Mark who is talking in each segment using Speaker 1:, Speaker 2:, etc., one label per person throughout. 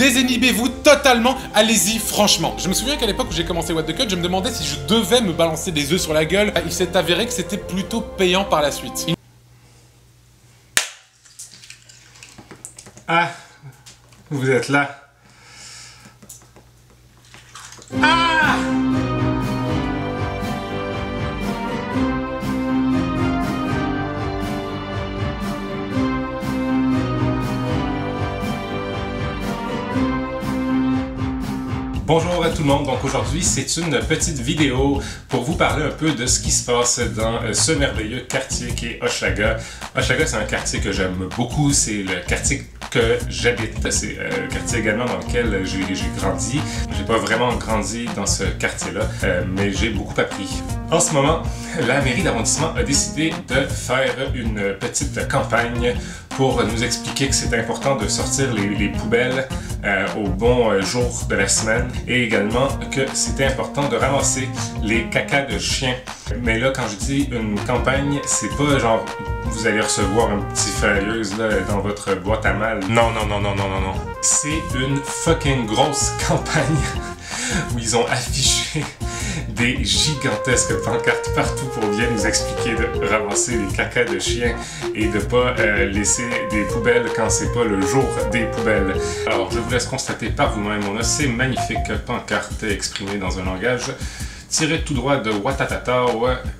Speaker 1: Désinhibez-vous totalement, allez-y franchement. Je me souviens qu'à l'époque où j'ai commencé What the Cut, je me demandais si je devais me balancer des œufs sur la gueule. Il s'est avéré que c'était plutôt payant par la suite.
Speaker 2: Ah, vous êtes là. Ah! Bonjour à tout le monde, donc aujourd'hui c'est une petite vidéo pour vous parler un peu de ce qui se passe dans ce merveilleux quartier qui est Hochelaga. Hochelaga, c'est un quartier que j'aime beaucoup, c'est le quartier que j'habite, c'est le quartier également dans lequel j'ai grandi. J'ai pas vraiment grandi dans ce quartier-là, mais j'ai beaucoup appris. En ce moment, la mairie d'arrondissement a décidé de faire une petite campagne pour nous expliquer que c'est important de sortir les poubelles au bon jour de la semaine et également que c'était important de ramasser les cacas de chiens. Mais là, quand je dis une campagne, c'est pas genre vous allez recevoir un petit flyers là, dans votre boîte à mal. Non, non, non, non, non, non, non. C'est une fucking grosse campagne où ils ont affiché des gigantesques pancartes partout pour bien nous expliquer de ramasser les cacas de chiens et de pas laisser des poubelles quand c'est pas le jour des poubelles. Alors je vous laisse constater par vous-même, on a ces magnifiques pancartes exprimées dans un langage tiré tout droit de Watatata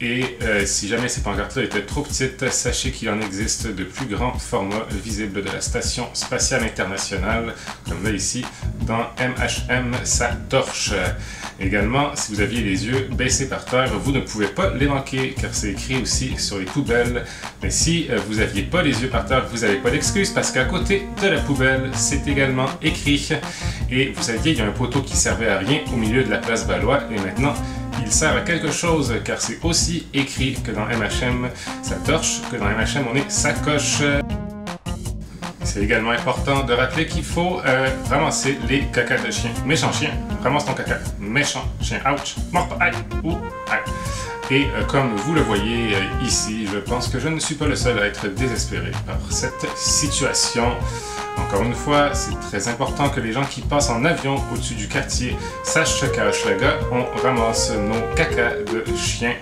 Speaker 2: et si jamais ces pancartes-là étaient trop petites, sachez qu'il en existe de plus grands formats visibles de la Station Spatiale Internationale, comme là ici, dans MHM, ça torche. Également, si vous aviez les yeux baissés par terre, vous ne pouvez pas les manquer, car c'est écrit aussi sur les poubelles. Mais si vous n'aviez pas les yeux par terre, vous n'avez pas d'excuse, parce qu'à côté de la poubelle, c'est également écrit. Et vous saviez, il y a un poteau qui servait à rien au milieu de la place Valois, et maintenant, il sert à quelque chose, car c'est aussi écrit que dans MHM, ça torche, que dans MHM, on est sacoche. C'est également important de rappeler qu'il faut ramasser les cacas de chien. Méchant chien, ramasse ton caca. Méchant chien, ouch, mort, aïe, ou aïe. Et comme vous le voyez ici, je pense que je ne suis pas le seul à être désespéré par cette situation. Encore une fois, c'est très important que les gens qui passent en avion au-dessus du quartier sachent qu'à Hochelaga, on ramasse nos cacas de chiens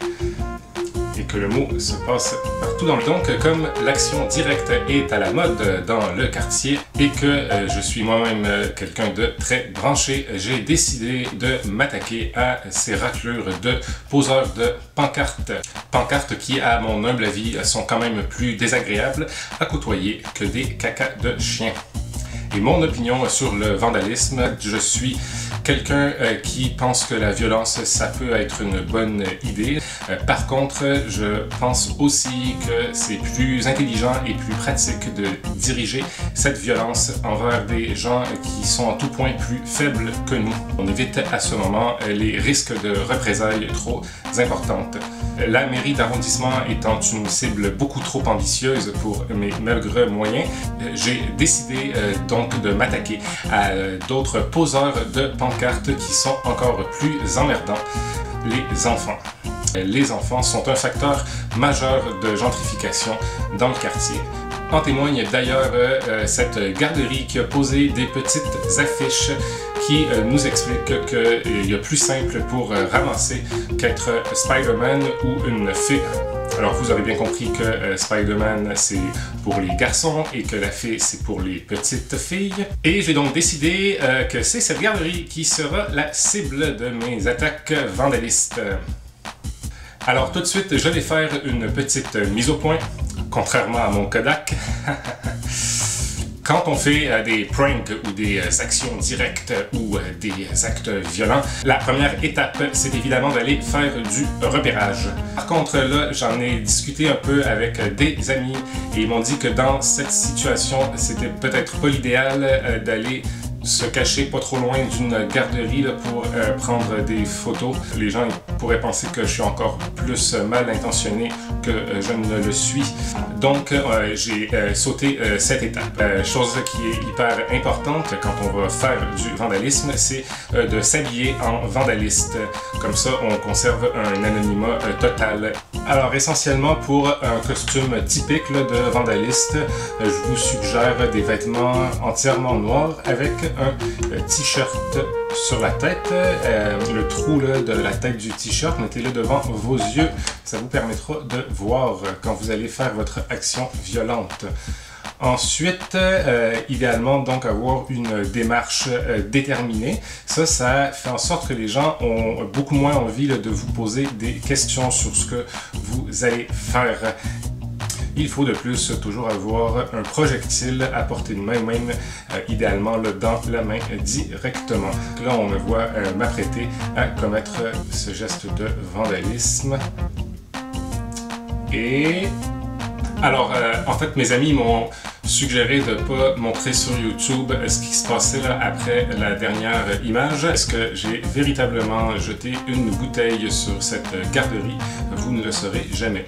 Speaker 2: et que le mot se passe partout dans le... Donc, comme l'action directe est à la mode dans le quartier et que je suis moi-même quelqu'un de très branché, j'ai décidé de m'attaquer à ces raclures de poseurs de pancartes. Pancartes qui, à mon humble avis, sont quand même plus désagréables à côtoyer que des cacas de chiens. Et mon opinion sur le vandalisme, je suis quelqu'un qui pense que la violence, ça peut être une bonne idée. Par contre, je pense aussi que c'est plus intelligent et plus pratique de diriger cette violence envers des gens qui sont en tout point plus faibles que nous. On évite à ce moment les risques de représailles trop importantes. La mairie d'arrondissement étant une cible beaucoup trop ambitieuse pour mes maigres moyens, j'ai décidé donc de m'attaquer à d'autres poseurs de pancartes qui sont encore plus emmerdants, les enfants. Les enfants sont un facteur majeur de gentrification dans le quartier. En témoigne d'ailleurs cette garderie qui a posé des petites affiches qui nous expliquent qu'il y a plus simple pour ramasser qu'être Spider-Man ou une fée. Alors vous aurez bien compris que Spider-Man c'est pour les garçons et que la fée c'est pour les petites filles. Et j'ai donc décidé que c'est cette garderie qui sera la cible de mes attaques vandalistes. Alors tout de suite, je vais faire une petite mise au point, contrairement à mon Kodak. Quand on fait des pranks ou des actions directes ou des actes violents, la première étape, c'est évidemment d'aller faire du repérage. Par contre, là, j'en ai discuté un peu avec des amis et ils m'ont dit que dans cette situation, c'était peut-être pas l'idéal d'aller se cacher pas trop loin d'une garderie là, pour prendre des photos. Les gens pourraient penser que je suis encore plus mal intentionné que je ne le suis. Donc j'ai sauté cette étape. Chose qui est hyper importante quand on va faire du vandalisme, c'est de s'habiller en vandaliste. Comme ça, on conserve un anonymat total. Alors essentiellement pour un costume typique là, de vandaliste, je vous suggère des vêtements entièrement noirs avec un t-shirt sur la tête. Le trou là, de la tête du t-shirt, mettez-le devant vos yeux. Ça vous permettra de voir quand vous allez faire votre action violente. Ensuite, idéalement, donc, avoir une démarche déterminée. Ça fait en sorte que les gens ont beaucoup moins envie là, de vous poser des questions sur ce que vous allez faire. Il faut de plus toujours avoir un projectile à portée de main, même idéalement là, dans la main directement. Là, on me voit m'apprêter à commettre ce geste de vandalisme. Et... alors, en fait, mes amis m'ont suggéré de ne pas montrer sur YouTube ce qui se passait là après la dernière image. Est-ce que j'ai véritablement jeté une bouteille sur cette garderie? Vous ne le saurez jamais.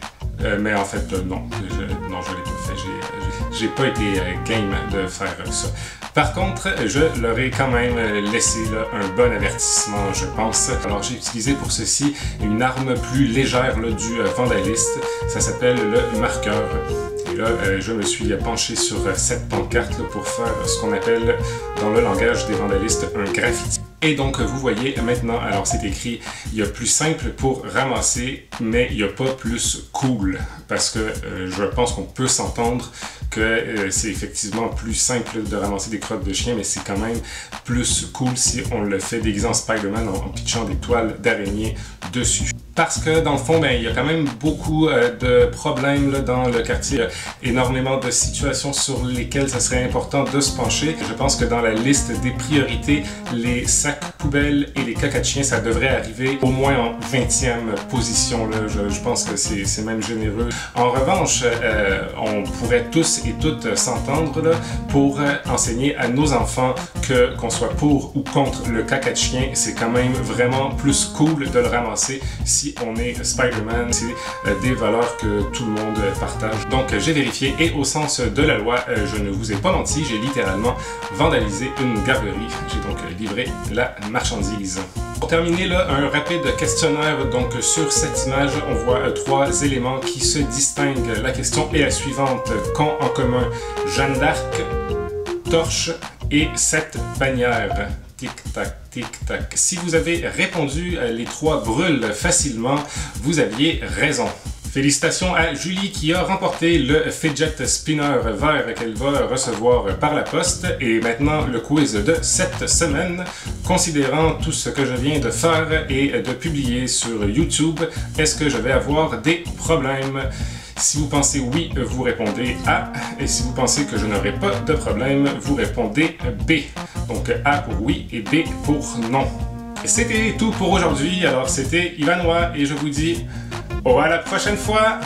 Speaker 2: Mais en fait, non, je l'ai pas fait. J'ai pas été game de faire ça. Par contre, je leur ai quand même laissé là, un bon avertissement, je pense. Alors, j'ai utilisé pour ceci une arme plus légère là, du vandaliste. Ça s'appelle le marqueur. Et là, je me suis penché sur cette pancarte là, pour faire ce qu'on appelle, dans le langage des vandalistes, un graffiti. Et donc, vous voyez maintenant, alors c'est écrit, il y a plus simple pour ramasser, mais il n'y a pas plus cool. Parce que je pense qu'on peut s'entendre que c'est effectivement plus simple de ramasser des crottes de chien, mais c'est quand même plus cool si on le fait déguisé en Spider-Man en pitchant des toiles d'araignée dessus. Parce que dans le fond, ben, il y a quand même beaucoup de problèmes là, dans le quartier. Énormément de situations sur lesquelles ça serait important de se pencher. Je pense que dans la liste des priorités, les sacs poubelles et les caca de chien, ça devrait arriver au moins en 20e position. Là. Je pense que c'est même généreux. En revanche, on pourrait tous et toutes s'entendre là, pour enseigner à nos enfants que qu'on soit pour ou contre le caca de chien, c'est quand même vraiment plus cool de le ramasser si on est Spider-Man. C'est des valeurs que tout le monde partage. Donc j'ai vérifié et au sens de la loi, je ne vous ai pas menti, j'ai littéralement vandalisé une garderie. J'ai donc livré la marchandise. Pour terminer, là, un rapide questionnaire. Donc sur cette image, on voit 3 éléments qui se distinguent. La question est la suivante. Qu'ont en commun Jeanne d'Arc, torche et 7 bannières? Tic-tac, tic-tac. Si vous avez répondu les 3 brûlent facilement, vous aviez raison. Félicitations à Julie qui a remporté le fidget spinner vert qu'elle va recevoir par la poste. Et maintenant, le quiz de cette semaine. Considérant tout ce que je viens de faire et de publier sur YouTube, est-ce que je vais avoir des problèmes? Si vous pensez oui, vous répondez A. Et si vous pensez que je n'aurai pas de problème, vous répondez B. Donc A pour oui et B pour non. C'était tout pour aujourd'hui. Alors c'était Ivanois et je vous dis à la prochaine fois!